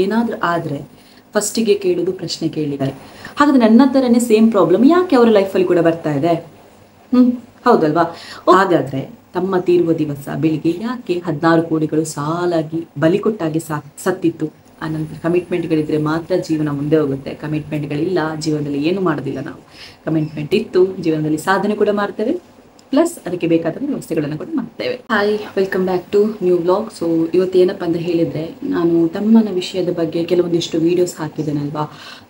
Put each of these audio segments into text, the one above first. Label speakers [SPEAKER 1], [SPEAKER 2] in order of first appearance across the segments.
[SPEAKER 1] ಏನಾದರೂ ಆದರೆ ಫಸ್ಟಿಗೆ ಕೇಳೋದು ಪ್ರಶ್ನೆ ಕೇಳಿದ್ದಾರೆ. ಹಾಗಾದ್ರೆ ನನ್ನ ಥರನೇ ಸೇಮ್ ಪ್ರಾಬ್ಲಮ್ ಯಾಕೆ ಅವರ ಲೈಫಲ್ಲಿ ಕೂಡ ಬರ್ತಾ ಇದೆ? ಹೌದಲ್ವಾ? ಹಾಗಾದರೆ ತಮ್ಮ ತೀರುವ ದಿವಸ ಬೆಳಿಗ್ಗೆ ಯಾಕೆ 16 ಕೋಡಿಗಳು ಸಾಲಾಗಿ ಬಲಿ ಕೊಟ್ಟಾಗಿ ಸತ್ತಿತ್ತು? ಆನಂತರ ಕಮಿಟ್ಮೆಂಟ್ಗಳಿದ್ರೆ ಮಾತ್ರ ಜೀವನ ಮುಂದೆ ಹೋಗುತ್ತೆ. ಕಮಿಟ್ಮೆಂಟ್ಗಳಿಲ್ಲ, ಜೀವನದಲ್ಲಿ ಏನು ಮಾಡೋದಿಲ್ಲ ನಾವು. ಕಮಿಟ್ಮೆಂಟ್ ಇತ್ತು, ಜೀವನದಲ್ಲಿ ಸಾಧನೆ ಕೂಡ ಮಾಡ್ತೇವೆ, ಪ್ಲಸ್ ಅದಕ್ಕೆ ಬೇಕಾದ ವ್ಯವಸ್ಥೆಗಳನ್ನು ಕೂಡ ಮಾಡ್ತೇವೆ. Hi, welcome back to new vlog. So ಇವತ್ತು ಏನಪ್ಪ ಅಂತ ಹೇಳಿದರೆ, ನಾನು ತಮ್ಮನ ವಿಷಯದ ಬಗ್ಗೆ ಕೆಲವೊಂದಿಷ್ಟು ವೀಡಿಯೋಸ್ ಹಾಕಿದ್ದೇನಲ್ವಾ.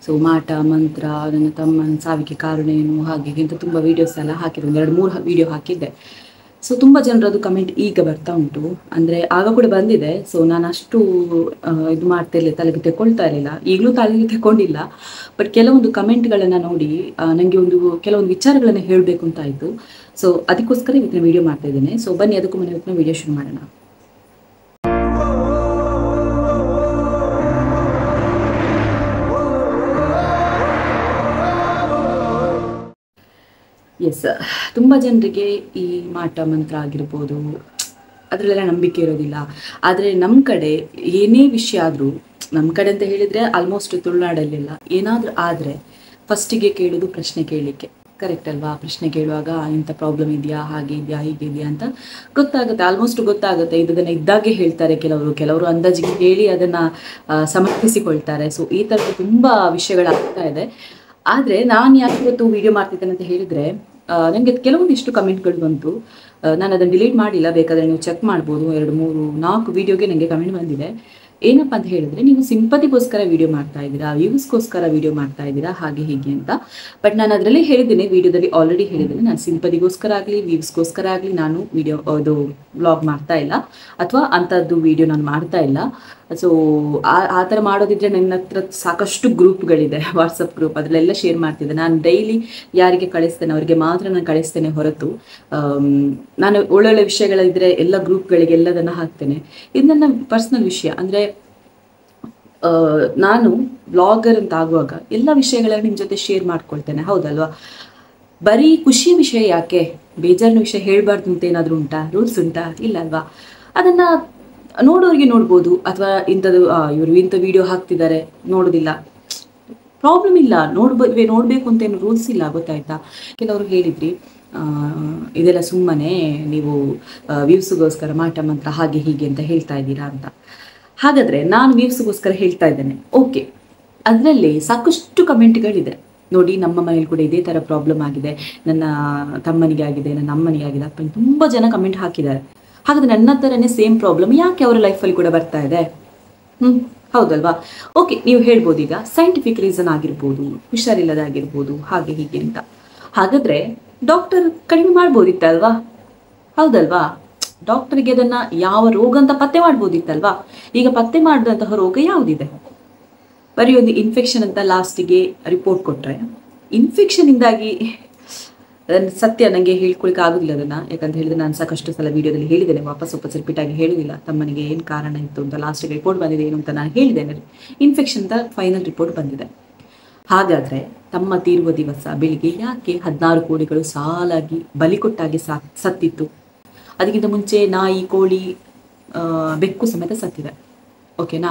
[SPEAKER 1] ಸೊ ಮಾಟ ಮಂತ್ರ, ನನ್ನ ತಮ್ಮನ ಸಾವಿಗೆ ಕಾರಣ ಏನು, ಹಾಗೆ ಇಂಥ ತುಂಬ ವೀಡಿಯೋಸ್ ಎಲ್ಲ ಹಾಕಿದ್ದೆ, 2-3 ವೀಡಿಯೋ ಹಾಕಿದ್ದೆ. ಸೊ ತುಂಬ ಜನರದು ಕಮೆಂಟ್ ಈಗ ಬರ್ತಾ ಉಂಟು, ಅಂದರೆ ಆಗ ಕೂಡ ಬಂದಿದೆ. ಸೊ ನಾನು ಅಷ್ಟು ಇದು ಮಾಡ್ತಾ ಇರಲಿಲ್ಲ, ತಲೆಗೆ ತೆಕ್ಕೊಳ್ತಾ ಇರಲಿಲ್ಲ, ಈಗಲೂ ತಲೆಗೆ ತೆಕ್ಕೊಂಡಿಲ್ಲ. ಬಟ್ ಕೆಲವೊಂದು ಕಮೆಂಟ್ಗಳನ್ನು ನೋಡಿ ನನಗೆ ಕೆಲವೊಂದು ವಿಚಾರಗಳನ್ನು ಹೇಳಬೇಕು ಅಂತ ಆಯಿತು. ಸೊ ಅದಕ್ಕೋಸ್ಕರ ಇವತ್ತಿನ ವೀಡಿಯೋ ಮಾಡ್ತಾ ಇದ್ದೇನೆ. ಸೊ ಬನ್ನಿ, ಅದಕ್ಕೂ ಮುನ್ನ ಇವತ್ತಿನ ವೀಡಿಯೋ ಶುರು ಮಾಡೋಣ. ಎಸ್, ತುಂಬ ಜನರಿಗೆ ಈ ಮಾಟ ಮಂತ್ರ ಆಗಿರ್ಬೋದು ಅದರಲ್ಲೆಲ್ಲ ನಂಬಿಕೆ ಇರೋದಿಲ್ಲ. ಆದರೆ ನಮ್ಮ ಕಡೆ ಏನೇ ವಿಷಯ ಆದರೂ, ನಮ್ಮ ಕಡೆ ಅಂತ ಹೇಳಿದರೆ ಆಲ್ಮೋಸ್ಟ್ ತುಳುನಾಡಲ್ಲೆಲ್ಲ ಏನಾದರೂ ಆದರೆ ಫಸ್ಟಿಗೆ ಕೇಳೋದು ಪ್ರಶ್ನೆ ಕೇಳಲಿಕ್ಕೆ. ಕರೆಕ್ಟ್ ಅಲ್ವಾ? ಪ್ರಶ್ನೆ ಕೇಳುವಾಗ ಇಂಥ ಪ್ರಾಬ್ಲಮ್ ಇದೆಯಾ, ಹಾಗೆ ಇದೆಯಾ, ಹೀಗಿದೆಯಾ ಅಂತ ಗೊತ್ತಾಗುತ್ತೆ, ಆಲ್ಮೋಸ್ಟ್ ಗೊತ್ತಾಗುತ್ತೆ. ಇದನ್ನು ಇದ್ದಾಗೆ ಹೇಳ್ತಾರೆ ಕೆಲವರು ಅಂದಾಜಿಗೆ ಹೇಳಿ ಅದನ್ನು ಸಮರ್ಥಿಸಿಕೊಳ್ತಾರೆ. ಸೊ ಈ ಥರದ ತುಂಬ ವಿಷಯಗಳಾಗ್ತಾ ಇದೆ. ಆದರೆ ನಾನು ಯಾಕೆ ಇವತ್ತು ವೀಡಿಯೋ ಮಾಡ್ತಿದ್ದೇನೆ ಅಂತ ಹೇಳಿದರೆ, ನನಗೆ ಕೆಲವೊಂದಿಷ್ಟು ಕಮೆಂಟ್ಗಳು ಬಂತು. ನಾನು ಅದನ್ನು ಡಿಲೀಟ್ ಮಾಡಿಲ್ಲ, ಬೇಕಾದರೆ ನೀವು ಚೆಕ್ ಮಾಡ್ಬೋದು. 2-3-4 ವೀಡಿಯೋಗೆ ನನಗೆ ಕಮೆಂಟ್ ಬಂದಿದೆ. ಏನಪ್ಪ ಅಂತ ಹೇಳಿದ್ರೆ, ನೀವು ಸಿಂಪತಿಗೋಸ್ಕರ ವೀಡಿಯೋ ಮಾಡ್ತಾ ಇದ್ದೀರಾ, ವ್ಯೂಸ್ಗೋಸ್ಕರ ವೀಡಿಯೋ ಮಾಡ್ತಾ ಇದ್ದೀರಾ, ಹಾಗೆ ಹೀಗೆ ಅಂತ. ಬಟ್ ನಾನು ಅದರಲ್ಲಿ ಹೇಳಿದ್ದೇನೆ, ವಿಡಿಯೋದಲ್ಲಿ ಆಲ್ರೆಡಿ ಹೇಳಿದ್ದೇನೆ, ನಾನು ಸಿಂಪತಿಗೋಸ್ಕರ ಆಗಲಿ ವ್ಯೂಸ್ಗೋಸ್ಕರ ಆಗಲಿ ನಾನು ಅದು ವ್ಲಾಗ್ ಮಾಡ್ತಾ ಇಲ್ಲ, ಅಥವಾ ಅಂಥದ್ದು ವೀಡಿಯೋ ನಾನು ಮಾಡ್ತಾ ಇಲ್ಲ. ಸೊ ಆ ಥರ ಮಾಡೋದಿದ್ರೆ ನನ್ನ ಹತ್ರ ಸಾಕಷ್ಟು ಗ್ರೂಪ್ಗಳಿದೆ, ವಾಟ್ಸಪ್ ಗ್ರೂಪ್, ಅದರಲ್ಲೆಲ್ಲ ಶೇರ್ ಮಾಡ್ತಿದ್ದೆ. ನಾನು ಡೈಲಿ ಯಾರಿಗೆ ಕಳಿಸ್ತೇನೆ ಅವರಿಗೆ ಮಾತ್ರ ನಾನು ಕಳಿಸ್ತೇನೆ ಹೊರತು ನಾನು ಒಳ್ಳೊಳ್ಳೆ ವಿಷಯಗಳಿದ್ರೆ ಎಲ್ಲ ಗ್ರೂಪ್ಗಳಿಗೆ ಎಲ್ಲದನ್ನು ಹಾಕ್ತೇನೆ. ಇದು ನನ್ನ ಪರ್ಸ್ನಲ್ ವಿಷಯ. ಅಂದರೆ ನಾನು ಬ್ಲಾಗರ್ ಅಂತ ಆಗುವಾಗ ಎಲ್ಲ ವಿಷಯಗಳನ್ನ ನಿಮ್ಮ ಜೊತೆ ಶೇರ್ ಮಾಡ್ಕೊಳ್ತೇನೆ, ಹೌದಲ್ವಾ? ಬರೀ ಖುಷಿಯ ವಿಷಯ ಯಾಕೆ, ಬೇಜಾರಿನ ವಿಷಯ ಹೇಳಬಾರ್ದು ಅಂತ ಏನಾದರೂ ಉಂಟಾ, ರೂಲ್ಸ್ ಉಂಟಾ? ಇಲ್ಲ ಅಲ್ವಾ? ಅದನ್ನು ನೋಡೋರಿಗೆ ನೋಡ್ಬೋದು, ಅಥವಾ ಇಂಥದ್ದು ಇವರು ಇಂಥ ವಿಡಿಯೋ ಹಾಕ್ತಿದ್ದಾರೆ ನೋಡೋದಿಲ್ಲ, ಪ್ರಾಬ್ಲಮ್ ಇಲ್ಲ. ನೋಡಬೇಕು ಅಂತ ಏನು ರೂಲ್ಸ್ ಇಲ್ಲ, ಗೊತ್ತಾಯ್ತಾ? ಕೆಲವರು ಹೇಳಿದ್ರಿ ಇದೆಲ್ಲ ಸುಮ್ಮನೆ ನೀವು ವ್ಯೂಸ್ಗೋಸ್ಕರ ಮಾಟ ಮಂತ್ರ ಹಾಗೆ ಹೀಗೆ ಅಂತ ಹೇಳ್ತಾ ಇದ್ದೀರಾ ಅಂತ. ಹಾಗಾದರೆ ನಾನು ವ್ಯೂಸ್ಗೋಸ್ಕರ ಹೇಳ್ತಾ ಇದ್ದೇನೆ, ಓಕೆ. ಅದರಲ್ಲಿ ಸಾಕಷ್ಟು ಕಮೆಂಟ್ಗಳಿದೆ ನೋಡಿ. ನಮ್ಮ ಮನೇಲಿ ಕೂಡ ಇದೇ ಥರ ಪ್ರಾಬ್ಲಮ್ ಆಗಿದೆ, ನನ್ನ ತಮ್ಮನಿಗೆ ಆಗಿದೆ, ನನ್ನ ಅಮ್ಮನಿಗೆ ಆಗಿದೆ, ಅಪ್ಪನಿಗೆ ತುಂಬ ಜನ ಕಮೆಂಟ್ ಹಾಕಿದ್ದಾರೆ. ಹಾಗಾದ್ರೆ ನನ್ನ ಥರನೇ ಸೇಮ್ ಪ್ರಾಬ್ಲಮ್ ಯಾಕೆ ಅವರ ಲೈಫಲ್ಲಿ ಕೂಡ ಬರ್ತಾ ಇದೆ? ಹೌದಲ್ವಾ? ಓಕೆ, ನೀವು ಹೇಳ್ಬೋದು ಈಗ ಸೈಂಟಿಫಿಕ್ ರೀಸನ್ ಆಗಿರ್ಬೋದು, ಹುಷಾರಿಲ್ಲದಾಗಿರ್ಬೋದು, ಹಾಗೆ ಹೀಗೆ ಅಂತ. ಹಾಗಾದರೆ ಡಾಕ್ಟರ್ ಕಡಿಮೆ ಮಾಡ್ಬೋದಿತ್ತಲ್ವಾ? ಹೌದಲ್ವಾ? ಡಾಕ್ಟರ್ಗೆ ಅದನ್ನು ಯಾವ ರೋಗ ಅಂತ ಪತ್ತೆ ಮಾಡ್ಬೋದಿತ್ತಲ್ವಾ? ಈಗ ಪತ್ತೆ ಮಾಡಿದಂತಹ ರೋಗ ಯಾವುದಿದೆ? ಬರೀ ಒಂದು ಇನ್ಫೆಕ್ಷನ್ ಅಂತ ಲಾಸ್ಟಿಗೆ ರಿಪೋರ್ಟ್ ಕೊಟ್ಟರೆ, ಇನ್ಫೆಕ್ಷನಿಂದಾಗಿ ಸತ್ಯ ನನಗೆ ಹೇಳ್ಕೊಳಿಕ್ಕೆ ಆಗೋದಿಲ್ಲ ಅದನ್ನು. ಯಾಕಂತ ಹೇಳಿದ್ರೆ ನಾನು ಸಾಕಷ್ಟು ಸಲ ವೀಡಿಯೋದಲ್ಲಿ ಹೇಳಿದ್ದೇನೆ, ವಾಪಸ್ ರಿಪೀಟ್ ಆಗಿ ಹೇಳೋದಿಲ್ಲ. ತಮ್ಮನಿಗೆ ಏನು ಕಾರಣ ಇತ್ತು ಅಂತ ಲಾಸ್ಟಿಗೆ ರಿಪೋರ್ಟ್ ಬಂದಿದೆ ಏನು ಅಂತ ನಾನು ಹೇಳಿದ್ದೇನೆ. ಇನ್ಫೆಕ್ಷನ್ ಅಂತ ಫೈನಲ್ ರಿಪೋರ್ಟ್ ಬಂದಿದೆ. ಹಾಗಾದರೆ ತಮ್ಮ ತೀರುವ ದಿವಸ ಬೆಳಿಗ್ಗೆ ಯಾಕೆ 16 ಕೋಡಿಗಳು ಸಾಲಾಗಿ ಬಲಿ ಕೊಟ್ಟಾಗಿ ಸತ್ತಿತ್ತು? ಅದಕ್ಕಿಂತ ಮುಂಚೆ ನಾಯಿ, ಕೋಳಿ, ಬೆಕ್ಕು ಸಮೇತ ಸತ್ತಿದೆ, ಓಕೆನಾ?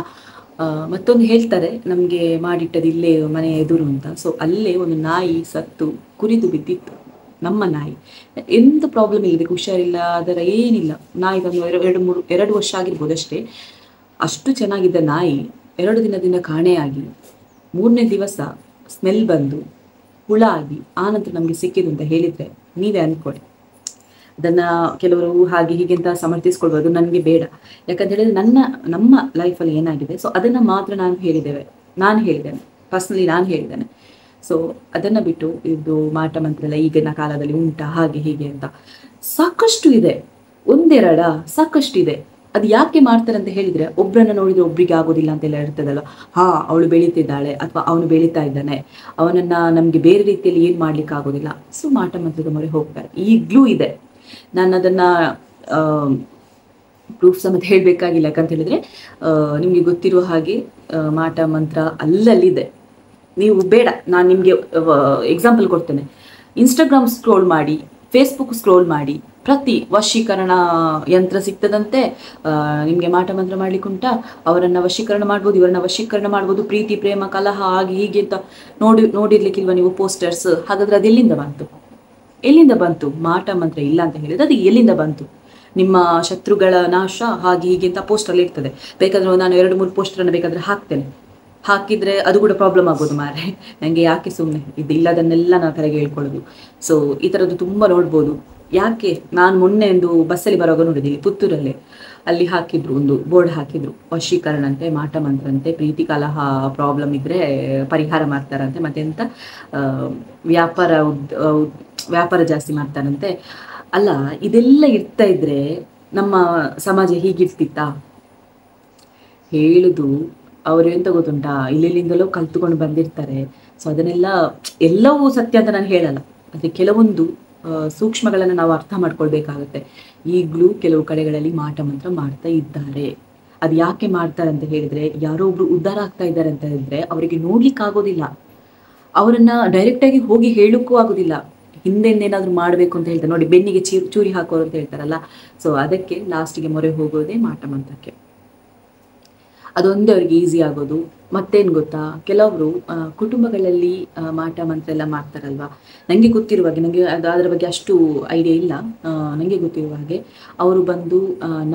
[SPEAKER 1] ಮತ್ತೊಂದು ಹೇಳ್ತಾರೆ, ನಮಗೆ ಮಾಡಿಟ್ಟದ್ದು ಇಲ್ಲೇ ಮನೆ ಎದುರು ಅಂತ. ಸೊ ಅಲ್ಲೇ ಒಂದು ನಾಯಿ ಸತ್ತು ಕುರಿದು ಬಿದ್ದಿತ್ತು, ನಮ್ಮ ನಾಯಿ. ಎಂಥ ಪ್ರಾಬ್ಲಮ್ ಇಲ್ಲ, ಹುಷಾರಿಲ್ಲ, ಅದರ ಏನಿಲ್ಲ. ನಾಯಿ ಬಂದು 2 ವರ್ಷ ಆಗಿರ್ಬೋದು ಅಷ್ಟೇ. ಅಷ್ಟು ಚೆನ್ನಾಗಿದ್ದ ನಾಯಿ 2 ದಿನದಿಂದ ಕಾಣೆಯಾಗಿ 3ನೇ ದಿವಸ ಸ್ಮೆಲ್ ಬಂದು ಹುಳ ಆಗಿ ಆನಂತರ ನಮಗೆ ಸಿಕ್ಕಿದ್ದು ಅಂತ ಹೇಳಿದರೆ ನೀವೇ ಅಂದ್ಕೊಳ್ಳಿ. ಅದನ್ನು ಕೆಲವರು ಹಾಗೆ ಹೀಗೆ ಅಂತ ಸಮರ್ಥಿಸ್ಕೊಳ್ಬೋದು, ನನಗೆ ಬೇಡ. ಯಾಕಂತ ಹೇಳಿದ್ರೆ ನಮ್ಮ ಲೈಫಲ್ಲಿ ಏನಾಗಿದೆ, ಸೊ ಅದನ್ನು ಮಾತ್ರ ನಾನು ಹೇಳಿದ್ದೇನೆ, ಪರ್ಸ್ನಲಿ ನಾನು ಹೇಳಿದ್ದೇನೆ. ಸೊ ಅದನ್ನು ಬಿಟ್ಟು ಇದು ಮಾಟ ಮಂತ್ರ ಎಲ್ಲ ಈಗಿನ ಕಾಲದಲ್ಲಿ ಉಂಟಾ, ಹಾಗೆ ಹೀಗೆ ಅಂತ ಸಾಕಷ್ಟು ಇದೆ, ಒಂದೆರಡ ಸಾಕಷ್ಟು ಇದೆ. ಅದು ಯಾಕೆ ಮಾಡ್ತಾರೆ ಅಂತ ಹೇಳಿದರೆ, ಒಬ್ಬರನ್ನ ನೋಡಿದರೆ ಒಬ್ರಿಗೆ ಆಗೋದಿಲ್ಲ ಅಂತೆಲ್ಲ ಇರ್ತದಲ್ವ. ಅವಳು ಬೆಳೀತಿದ್ದಾಳೆ ಅಥವಾ ಅವನು ಬೆಳೀತಾ ಇದ್ದಾನೆ, ಅವನನ್ನು ನಮಗೆ ಬೇರೆ ರೀತಿಯಲ್ಲಿ ಏನು ಮಾಡ್ಲಿಕ್ಕೆ ಆಗೋದಿಲ್ಲ, ಸೊ ಮಾಟ ಮಂತ್ರದ ಮೊರೆ ಹೋಗ್ತಾರೆ. ಈಗಲೂ ಇದೆ. ನಾನು ಅದನ್ನು ಪ್ರೂಫ್ ಸಮೇತ ಹೇಳಬೇಕಾಗಿಲ್ಲ. ಯಾಕಂತ ಹೇಳಿದರೆ ನಿಮಗೆ ಗೊತ್ತಿರೋ ಹಾಗೆ ಮಾಟ ಮಂತ್ರ ಅಲ್ಲಲ್ಲಿದೆ. ನೀವು ಬೇಡ, ನಾನು ನಿಮಗೆ ಎಕ್ಸಾಂಪಲ್ ಕೊಡ್ತೇನೆ. ಇನ್ಸ್ಟಾಗ್ರಾಮ್ ಸ್ಕ್ರೋಲ್ ಮಾಡಿ, ಫೇಸ್ಬುಕ್ ಸ್ಕ್ರೋಲ್ ಮಾಡಿ, ಪ್ರತಿ ವಶೀಕರಣ ಯಂತ್ರ ಸಿಗ್ತದಂತೆ, ನಿಮಗೆ ಮಾಟ ಮಂತ್ರ ಮಾಡ್ಲಿಕ್ಕುಂಟ, ಅವರನ್ನು ವಶೀಕರಣ ಮಾಡ್ಬೋದು, ಇವರನ್ನ ವಶೀಕರಣ ಮಾಡ್ಬೋದು, ಪ್ರೀತಿ ಪ್ರೇಮ ಕಲಹ ಹಾಗೆ ಹೀಗೆ ಅಂತ ನೋಡಿರ್ಲಿಕ್ಕಿಲ್ವ ನೀವು ಪೋಸ್ಟರ್ಸ್? ಹಾಗಾದ್ರೆ ಅದು ಎಲ್ಲಿಂದ ಬಂತು ಮಾಟ ಮಂತ್ರ ಇಲ್ಲ ಅಂತ ಹೇಳಿದ್ರೆ ಅದು ಎಲ್ಲಿಂದ ಬಂತು? ನಿಮ್ಮ ಶತ್ರುಗಳ ನಾಶ ಹಾಗೆ ಹೀಗೆ ಅಂತ ಪೋಸ್ಟರ್ ಇರ್ತದೆ. ಬೇಕಾದ್ರೆ ನಾನು 2-3 ಪೋಸ್ಟರನ್ನು ಬೇಕಾದ್ರೆ ಹಾಕಿದ್ರೆ ಅದು ಕೂಡ ಪ್ರಾಬ್ಲಮ್ ಆಗೋದು ಮಾರೆ. ನನಗೆ ಯಾಕೆ ಸುಮ್ಮನೆ ಇಲ್ಲದನ್ನೆಲ್ಲ ನಾನು ಕರೆಗೆ ಹೇಳ್ಕೊಳ್ಳೋದು. ಸೊ ಈ ಥರದ್ದು ತುಂಬ ನೋಡ್ಬೋದು. ಯಾಕೆ ನಾನು ಮೊನ್ನೆ ಒಂದು ಬಸ್ಸಲ್ಲಿ ಬರುವಾಗ ನೋಡಿದ್ದೀನಿ, ಪುತ್ತೂರಲ್ಲಿ ಅಲ್ಲಿ ಹಾಕಿದ್ರು, ಒಂದು ಬೋರ್ಡ್ ಹಾಕಿದ್ರು, ವಶೀಕರಣ ಅಂತೆ, ಮಾಟ ಮಂತ್ರ ಅಂತೆ, ಪ್ರೀತಿ ಕಲಹ ಪ್ರಾಬ್ಲಮ್ ಇದ್ರೆ ಪರಿಹಾರ ಮಾಡ್ತಾರಂತೆ, ಮತ್ತೆಂತ ವ್ಯಾಪಾರ ಜಾಸ್ತಿ ಮಾಡ್ತಾರಂತೆ. ಅಲ್ಲ, ಇದೆಲ್ಲ ಇರ್ತಾ ಇದ್ರೆ ನಮ್ಮ ಸಮಾಜ ಹೀಗಿರ್ತಿತ್ತಾ? ಹೇಳುದು ಅವರು ಎಂತ ಗೊತ್ತುಂಟಾ, ಇಲ್ಲಿಂದಲೂ ಕಲ್ತುಕೊಂಡು ಬಂದಿರ್ತಾರೆ. ಸೊ ಅದನ್ನೆಲ್ಲ ಎಲ್ಲವೂ ಸತ್ಯ ಅಂತ ನಾನು ಹೇಳಲ್ಲ, ಆದರೆ ಕೆಲವೊಂದು ಸೂಕ್ಷ್ಮಗಳನ್ನು ನಾವು ಅರ್ಥ ಮಾಡ್ಕೊಳ್ಬೇಕಾಗತ್ತೆ. ಈಗಲೂ ಕೆಲವು ಕಡೆಗಳಲ್ಲಿ ಮಾಟ ಮಂತ್ರ ಮಾಡ್ತಾ ಇದ್ದಾರೆ. ಅದು ಯಾಕೆ ಮಾಡ್ತಾರೆ ಅಂತ ಹೇಳಿದ್ರೆ, ಯಾರೋ ಒಬ್ರು ಉದ್ಧಾರ ಆಗ್ತಾ ಇದ್ದಾರೆ ಅಂತ ಹೇಳಿದ್ರೆ ಅವರಿಗೆ ನೋಡ್ಲಿಕ್ಕೆ ಆಗೋದಿಲ್ಲ, ಅವರನ್ನ ಡೈರೆಕ್ಟಾಗಿ ಹೋಗಿ ಹೇಳಕ್ಕೂ ಆಗೋದಿಲ್ಲ. ಹಿಂದೆಂದೇನಾದ್ರೂ ಮಾಡಬೇಕು ಅಂತ ಹೇಳ್ತಾರೆ ನೋಡಿ, ಬೆನ್ನಿಗೆ ಚೂರಿ ಹಾಕೋರು ಅಂತ ಹೇಳ್ತಾರಲ್ಲ. ಸೊ ಅದಕ್ಕೆ ಲಾಸ್ಟಿಗೆ ಮೊರೆ ಹೋಗೋದೇ ಮಾಟ ಮಂತ್ರಕ್ಕೆ. ಅದೊಂದೇ ಅವ್ರಿಗೆ ಈಸಿ ಆಗೋದು. ಮತ್ತೇನು ಗೊತ್ತಾ, ಕೆಲವರು ಕುಟುಂಬಗಳಲ್ಲಿ ಮಾಟ ಮಂತ್ರ ಎಲ್ಲ ಮಾಡ್ತಾರಲ್ವಾ. ನನಗೆ ಗೊತ್ತಿರುವ ಹಾಗೆ, ನನಗೆ ಅದರ ಬಗ್ಗೆ ಅಷ್ಟು ಐಡಿಯಾ ಇಲ್ಲ, ನನಗೆ ಗೊತ್ತಿರುವ ಹಾಗೆ ಅವರು ಬಂದು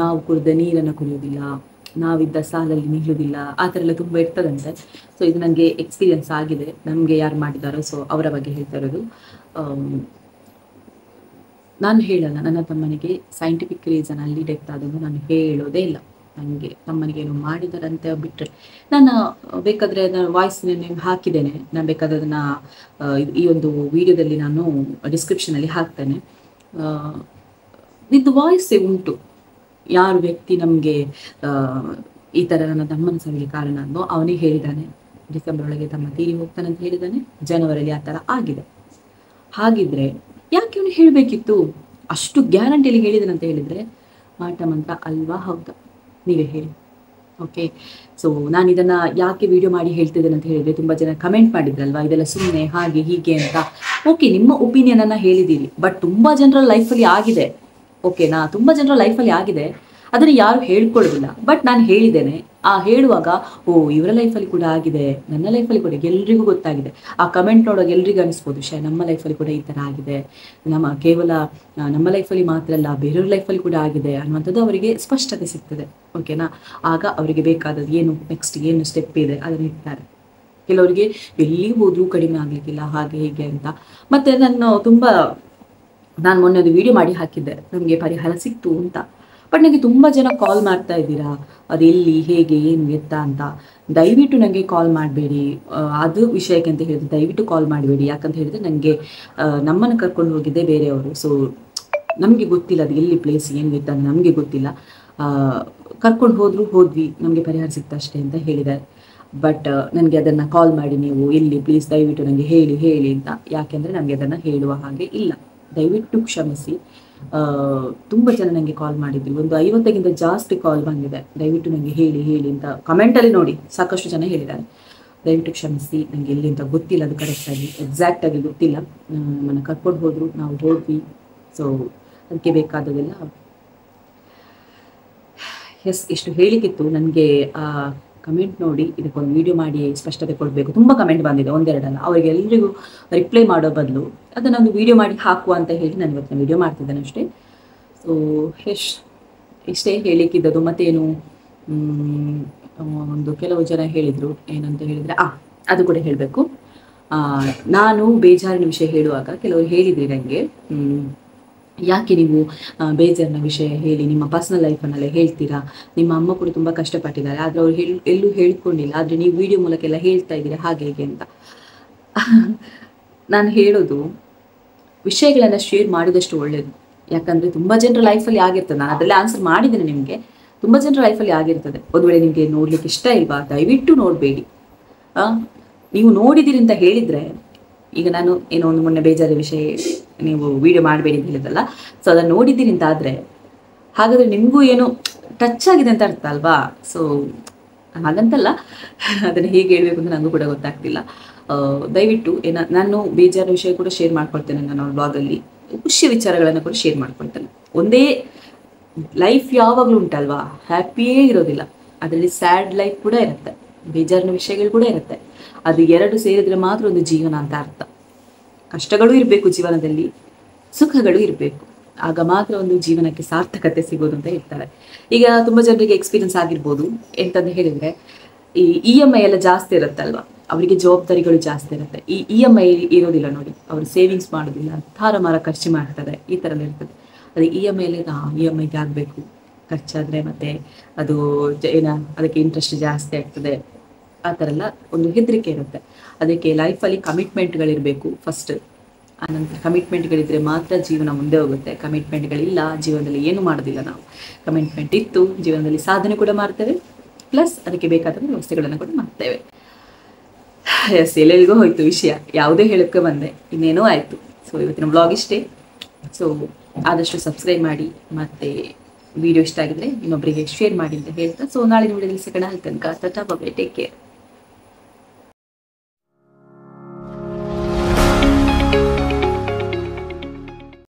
[SPEAKER 1] ನಾವು ಕುಡಿದ ನೀರನ್ನು ಕುಡಿಯೋದಿಲ್ಲ, ನಾವಿದ್ದ ಸಾಲಲ್ಲಿ ನಿಲ್ಲುವುದಿಲ್ಲ, ಆ ಥರ ಎಲ್ಲ ತುಂಬ ಇರ್ತದಂತೆ. ಸೊ ಇದು ನನಗೆ ಎಕ್ಸ್ಪೀರಿಯನ್ಸ್ ಆಗಿದೆ, ನಮಗೆ ಯಾರು ಮಾಡಿದಾರೋ ಸೊ ಅವರ ಬಗ್ಗೆ ಹೇಳ್ತಾ ಇರೋದು. ನಾನು ಹೇಳಲ್ಲ, ನನ್ನ ತಮ್ಮನಿಗೆ ಸೈಂಟಿಫಿಕ್ ರೀಸನ್ ಅಲ್ಲಿ ಡೆತ್ ಆದನ್ನು ನಾನು ಹೇಳೋದೇ ಇಲ್ಲ. ನನಗೆ ತಮ್ಮನಿಗೆ ಏನು ಮಾಡಿದಾರಂತೆ ಬಿಟ್ಟರೆ ನಾನು ಬೇಕಾದರೆ ಅದನ್ನು ವಾಯ್ಸ್ ನೀವು ಹಾಕಿದ್ದೇನೆ, ನಾನು ಬೇಕಾದ್ರೆ ಅದನ್ನು ಈ ಒಂದು ವಿಡಿಯೋದಲ್ಲಿ ನಾನು ಡಿಸ್ಕ್ರಿಪ್ಷನಲ್ಲಿ ಹಾಕ್ತೇನೆ. ವಿತ್ ವಾಯ್ಸೇ ಉಂಟು. ಯಾರು ವ್ಯಕ್ತಿ ನಮಗೆ ಈ ಥರ ನನ್ನ ತಮ್ಮನ ಸಾವಿಗೆ ಕಾರಣ ಅನ್ನೋ ಅವನೇ ಹೇಳಿದ್ದಾನೆ, ಡಿಸೆಂಬರ್ ಒಳಗೆ ತಮ್ಮ ತೀರಿ ಹೋಗ್ತಾನೆ ಅಂತ ಹೇಳಿದ್ದಾನೆ, ಜನವರಿಯಲ್ಲಿ ಆ ಥರ ಆಗಿದೆ. ಹಾಗಿದ್ರೆ ಯಾಕೆ ಅವನು ಹೇಳಬೇಕಿತ್ತು? ಅಷ್ಟು ಗ್ಯಾರಂಟಿಯಲ್ಲಿ ಹೇಳಿದ್ದಾನೆ ಅಂತ ಹೇಳಿದರೆ ಮಾಟ ಮಂತ್ರ ಅಲ್ವಾ ಹೌದಾ? ನೀವೇ ಹೇಳಿ. ಓಕೆ, ಸೊ ನಾನು ಇದನ್ನು ಯಾಕೆ ವಿಡಿಯೋ ಮಾಡಿ ಹೇಳ್ತಿದ್ದೇನೆ ಅಂತ ಹೇಳಿದರೆ, ತುಂಬ ಜನ ಕಮೆಂಟ್ ಮಾಡಿದ್ರಲ್ವಾ ಇದೆಲ್ಲ ಸುಮ್ಮನೆ ಹಾಗೆ ಹೀಗೆ ಅಂತ. ಓಕೆ, ನಿಮ್ಮ ಒಪಿನಿಯನನ್ನು ಹೇಳಿದ್ದೀರಿ, ಬಟ್ ತುಂಬ ಜನರ ಲೈಫಲ್ಲಿ ಆಗಿದೆ. ಓಕೆನಾ, ತುಂಬ ಜನರ ಲೈಫಲ್ಲಿ ಆಗಿದೆ, ಅದನ್ನು ಯಾರು ಹೇಳ್ಕೊಳ್ಳೋದಿಲ್ಲ. ಬಟ್ ನಾನು ಹೇಳಿದ್ದೇನೆ, ಆ ಹೇಳುವಾಗ ಓ ಇವರ ಲೈಫಲ್ಲಿ ಕೂಡ ಆಗಿದೆ, ನನ್ನ ಲೈಫಲ್ಲಿ ಕೂಡ, ಎಲ್ರಿಗೂ ಗೊತ್ತಾಗಿದೆ. ಆ ಕಮೆಂಟ್ ನೋಡುವಾಗ ಎಲ್ರಿಗೂ ಅನಿಸ್ಬೋದು, ನಮ್ಮ ಲೈಫಲ್ಲಿ ಕೂಡ ಈ ಥರ ಆಗಿದೆ, ಕೇವಲ ನಮ್ಮ ಲೈಫಲ್ಲಿ ಮಾತ್ರ ಅಲ್ಲ ಬೇರೆಯವ್ರ ಲೈಫಲ್ಲಿ ಕೂಡ ಆಗಿದೆ ಅನ್ನುವಂಥದ್ದು ಅವರಿಗೆ ಸ್ಪಷ್ಟತೆ ಸಿಗ್ತದೆ. ಓಕೆನಾ, ಆಗ ಅವರಿಗೆ ಬೇಕಾದದ್ದು ಏನು, ನೆಕ್ಸ್ಟ್ ಏನು ಸ್ಟೆಪ್ ಇದೆ ಅದನ್ನು ಇರ್ತಾರೆ. ಕೆಲವರಿಗೆ ಎಲ್ಲಿ ಹೋದ್ರೂ ಕಡಿಮೆ ಆಗಲಿಕ್ಕಿಲ್ಲ ಹಾಗೆ ಹೀಗೆ ಅಂತ. ಮತ್ತು ನಾನು ಮೊನ್ನೆ ಒಂದು ವಿಡಿಯೋ ಮಾಡಿ ಹಾಕಿದ್ದೆ, ನಮಗೆ ಪರಿಹಾರ ಸಿಕ್ತು ಅಂತ. ಬಟ್ ನನಗೆ ತುಂಬ ಜನ ಕಾಲ್ ಮಾಡ್ತಾ ಇದ್ದೀರಾ, ಅದು ಎಲ್ಲಿ ಹೇಗೆ ಏನು ಎತ್ತ ಅಂತ. ದಯವಿಟ್ಟು ನನಗೆ ಕಾಲ್ ಮಾಡಬೇಡಿ, ಅದು ವಿಷಯಕ್ಕೆ ಅಂತ ಹೇಳಿದ್ರೆ ದಯವಿಟ್ಟು ಕಾಲ್ ಮಾಡಬೇಡಿ. ಯಾಕಂತ ಹೇಳಿದ್ರೆ ನನಗೆ ನಮ್ಮನ್ನು ಕರ್ಕೊಂಡು ಹೋಗಿದ್ದೆ ಬೇರೆಯವರು. ಸೊ ನಮಗೆ ಗೊತ್ತಿಲ್ಲ ಅದು ಎಲ್ಲಿ ಪ್ಲೇಸ್ ಏನು ಎತ್ತ ಅಂತ ನಮಗೆ ಗೊತ್ತಿಲ್ಲ. ಕರ್ಕೊಂಡು ಹೋದ್ವಿ, ನಮಗೆ ಪರಿಹಾರ ಸಿಕ್ತಷ್ಟೇ ಅಂತ ಹೇಳಿದ್ದಾರೆ. ಬಟ್ ನನಗೆ ಅದನ್ನು ಕಾಲ್ ಮಾಡಿ ನೀವು ಎಲ್ಲಿ ಪ್ಲೀಸ್ ದಯವಿಟ್ಟು ನನಗೆ ಹೇಳಿ ಅಂತ, ಯಾಕೆಂದರೆ ನನಗೆ ಅದನ್ನು ಹೇಳುವ ಹಾಗೆ ಇಲ್ಲ. ದಯವಿಟ್ಟು ಕ್ಷಮಿಸಿ. ತುಂಬ ಜನ ನನಗೆ ಕಾಲ್ ಮಾಡಿದ್ರು, ಒಂದು 50ಕ್ಕಿಂತ ಜಾಸ್ತಿ ಕಾಲ್ ಬಂದಿದೆ. ದಯವಿಟ್ಟು ನನಗೆ ಹೇಳಿ ಅಂತ ಕಮೆಂಟಲ್ಲಿ ನೋಡಿ ಸಾಕಷ್ಟು ಜನ ಹೇಳಿದ್ದಾರೆ. ದಯವಿಟ್ಟು ಕ್ಷಮಿಸಿ, ನನಗೆ ಎಲ್ಲಿ ಅಂತ ಗೊತ್ತಿಲ್ಲ, ಅದು ಕರೆಕ್ಟಾಗಿ ಎಕ್ಸಾಕ್ಟಾಗಿ ಗೊತ್ತಿಲ್ಲ. ನಮ್ಮನ್ನು ಕರ್ಕೊಂಡು ಹೋದರು, ನಾವು ಹೋದ್ವಿ. ಸೊ ಅದಕ್ಕೆ ಬೇಕಾದದೆಲ್ಲ ಇಷ್ಟು ಹೇಳಿಕ್ಕಿತ್ತು. ನನಗೆ ಕಮೆಂಟ್ ನೋಡಿ ಇದಕ್ಕೊಂದು ವಿಡಿಯೋ ಮಾಡಿ ಸ್ಪಷ್ಟತೆ ಕೊಡಬೇಕು. ತುಂಬ ಕಮೆಂಟ್ ಬಂದಿದೆ, ಒಂದೆರಡಲ್ಲ. ಅವರಿಗೆ ಎಲ್ಲರಿಗೂ ರಿಪ್ಲೈ ಮಾಡೋ ಬದಲು ಅದನ್ನೊಂದು ವಿಡಿಯೋ ಮಾಡಿ ಹಾಕುವ ಅಂತ ಹೇಳಿ ನಾನು ಇವತ್ತಿನ ವಿಡಿಯೋ ಮಾಡ್ತಿದ್ದೇನೆ ಅಷ್ಟೇ. ಸೊ ಇಷ್ಟೇ ಹೇಳಿಕ್ಕಿದ್ದದು. ಮತ್ತೇನು, ಒಂದು ಕೆಲವು ಜನ ಹೇಳಿದರು ಏನಂತ ಹೇಳಿದರೆ, ಅದು ಕೂಡ ಹೇಳಬೇಕು. ನಾನು ಬೇಜಾರಿನ ವಿಷಯ ಹೇಳುವಾಗ ಕೆಲವರು ಹೇಳಿದ್ರಿ ನನಗೆ, ಯಾಕೆ ನೀವು ಬೇಜಾರಿನ ವಿಷಯ ಹೇಳಿ ನಿಮ್ಮ ಪರ್ಸ್ನಲ್ ಲೈಫನ್ನೆಲ್ಲ ಹೇಳ್ತೀರಾ, ನಿಮ್ಮ ಅಮ್ಮ ಕೂಡ ತುಂಬ ಕಷ್ಟಪಟ್ಟಿದ್ದಾರೆ, ಆದರೆ ಅವ್ರು ಎಲ್ಲೂ ಹೇಳ್ಕೊಂಡಿಲ್ಲ, ಆದರೆ ನೀವು ವಿಡಿಯೋ ಮೂಲಕ ಎಲ್ಲ ಹೇಳ್ತಾ ಇದ್ದೀರಾ ಹಾಗೆ ಹೇಗೆ ಅಂತ. ನಾನು ಹೇಳೋದು, ವಿಷಯಗಳನ್ನು ಶೇರ್ ಮಾಡಿದಷ್ಟು ಒಳ್ಳೆಯದು. ಯಾಕಂದರೆ ತುಂಬ ಜನರ ಲೈಫಲ್ಲಿ ಆಗಿರ್ತದೆ, ನಾನು ಅದರಲ್ಲೇ ಆನ್ಸರ್ ಮಾಡಿದ್ದೇನೆ ನಿಮಗೆ. ತುಂಬ ಜನರ ಲೈಫಲ್ಲಿ ಆಗಿರ್ತದೆ. ಒಂದು ವೇಳೆ ನಿಮಗೆ ನೋಡಲಿಕ್ಕೆ ಇಷ್ಟ ಇಲ್ವಾ, ದಯವಿಟ್ಟು ನೋಡಬೇಡಿ. ನೀವು ನೋಡಿದ್ದೀರಿ ಅಂತ ಹೇಳಿದರೆ, ಈಗ ನಾನು ಏನೋ ಒಂದು ಮೊನ್ನೆ ಬೇಜಾರ ವಿಷಯ ನೀವು ವಿಡಿಯೋ ಮಾಡಬೇಡಿ ಅಂತ ಹೇಳಿದ್ರಲ್ಲ, ಸೊ ಅದನ್ನು ನೋಡಿದ್ದೀರಿ ಅಂತ ಆದರೆ ಹಾಗಾದರೆ ನಿಮಗೂ ಏನೋ ಟಚ್ ಆಗಿದೆ ಅಂತ ಅರ್ಥ ಅಲ್ವಾ. ಸೊ ಹಾಗಂತಲ್ಲ, ಅದನ್ನು ಹೇಗೆ ಹೇಳಬೇಕು ಅಂತ ನನಗೂ ಕೂಡ ಗೊತ್ತಾಗ್ತಿಲ್ಲ. ದಯವಿಟ್ಟು ನಾನು ಬೇಜಾರ ವಿಷಯ ಕೂಡ ಶೇರ್ ಮಾಡ್ಕೊಳ್ತೇನೆ, ನನ್ನ ಬ್ಲಾಗಲ್ಲಿ ಖುಷಿಯ ವಿಚಾರಗಳನ್ನು ಕೂಡ ಶೇರ್ ಮಾಡ್ಕೊಳ್ತೇನೆ. ಒಂದೇ ಲೈಫ್ ಯಾವಾಗಲೂ ಉಂಟಲ್ವಾ, ಹ್ಯಾಪಿಯೇ ಇರೋದಿಲ್ಲ, ಅದರಲ್ಲಿ ಸ್ಯಾಡ್ ಲೈಫ್ ಕೂಡ ಇರುತ್ತೆ, ಬೇಜಾರಿನ ವಿಷಯಗಳು ಕೂಡ ಇರುತ್ತೆ. ಅದು ಎರಡು ಸೇರಿದ್ರೆ ಮಾತ್ರ ಒಂದು ಜೀವನ ಅಂತ ಅರ್ಥ. ಕಷ್ಟಗಳು ಇರಬೇಕು ಜೀವನದಲ್ಲಿ, ಸುಖಗಳು ಇರಬೇಕು, ಆಗ ಮಾತ್ರ ಒಂದು ಜೀವನಕ್ಕೆ ಸಾರ್ಥಕತೆ ಸಿಗೋದು ಅಂತ ಹೇಳ್ತಾರೆ. ಈಗ ತುಂಬ ಜನರಿಗೆ ಎಕ್ಸ್ಪೀರಿಯನ್ಸ್ ಆಗಿರ್ಬೋದು. ಎಂತಂದು ಹೇಳಿದ್ರೆ, ಈ EMI ಎಲ್ಲ ಜಾಸ್ತಿ ಇರುತ್ತಲ್ವಾ, ಅವರಿಗೆ ಜವಾಬ್ದಾರಿಗಳು ಜಾಸ್ತಿ ಇರುತ್ತೆ. ಈ EMI ಇರೋದಿಲ್ಲ ನೋಡಿ, ಅವರು ಸೇವಿಂಗ್ಸ್ ಮಾಡೋದಿಲ್ಲ, ತಾರಮಾರ ಖರ್ಚು ಮಾಡ್ತಾರೆ, ಈ ಥರ ಇರ್ತದೆ. ಅದು EMI EMIಗೆ ಆಗಬೇಕು ಖರ್ಚಾದರೆ, ಮತ್ತೆ ಅದು ಅದಕ್ಕೆ ಇಂಟ್ರೆಸ್ಟ್ ಜಾಸ್ತಿ ಆಗ್ತದೆ, ಆ ಥರ ಎಲ್ಲ ಒಂದು ಹೆದರಿಕೆ ಇರುತ್ತೆ. ಅದಕ್ಕೆ ಲೈಫಲ್ಲಿ ಕಮಿಟ್ಮೆಂಟ್ಗಳಿರಬೇಕು ಫಸ್ಟ್. ಆನಂತರ ಕಮಿಟ್ಮೆಂಟ್ಗಳಿದ್ರೆ ಮಾತ್ರ ಜೀವನ ಮುಂದೆ ಹೋಗುತ್ತೆ. ಕಮಿಟ್ಮೆಂಟ್ಗಳಿಲ್ಲ ಜೀವನದಲ್ಲಿ ಏನು ಮಾಡೋದಿಲ್ಲ ನಾವು. ಕಮಿಟ್ಮೆಂಟ್ ಇತ್ತು ಜೀವನದಲ್ಲಿ ಸಾಧನೆ ಕೂಡ ಮಾಡ್ತೇವೆ, ಪ್ಲಸ್ ಅದಕ್ಕೆ ಬೇಕಾದ ವ್ಯವಸ್ಥೆಗಳನ್ನು ಕೂಡ ಮಾಡ್ತೇವೆ. ಎಸ್, ಎಲ್ಲೆಲ್ಲಿಗೂ ಹೋಯ್ತು ವಿಷಯ, ಯಾವುದೇ ಹೇಳಕ್ಕೆ ಬಂದೆ, ಇನ್ನೇನೋ ಆಯಿತು. ಸೊ ಇವತ್ತಿನ ಬ್ಲಾಗ್ ಇಷ್ಟೇ. ಸೊ ಆದಷ್ಟು ಸಬ್ಸ್ಕ್ರೈಬ್ ಮಾಡಿ, ಮತ್ತು ವಿಡಿಯೋ ಇಷ್ಟ ಆಗಿದ್ರೆ ಇನ್ನೊಬ್ಬರಿಗೆ ಶೇರ್ ಮಾಡಿ ಅಂತ ಹೇಳ್ತಾ, ಸೊ ನಾಳಿನ ವಿಡಿಯೋದಲ್ಲಿ ಸಿಗೋಣ. ಅಲ್ಲಿ ತನಕ ಟಾಟಾ, ಬಾಯ್, ಟೇಕ್ ಕೇರ್.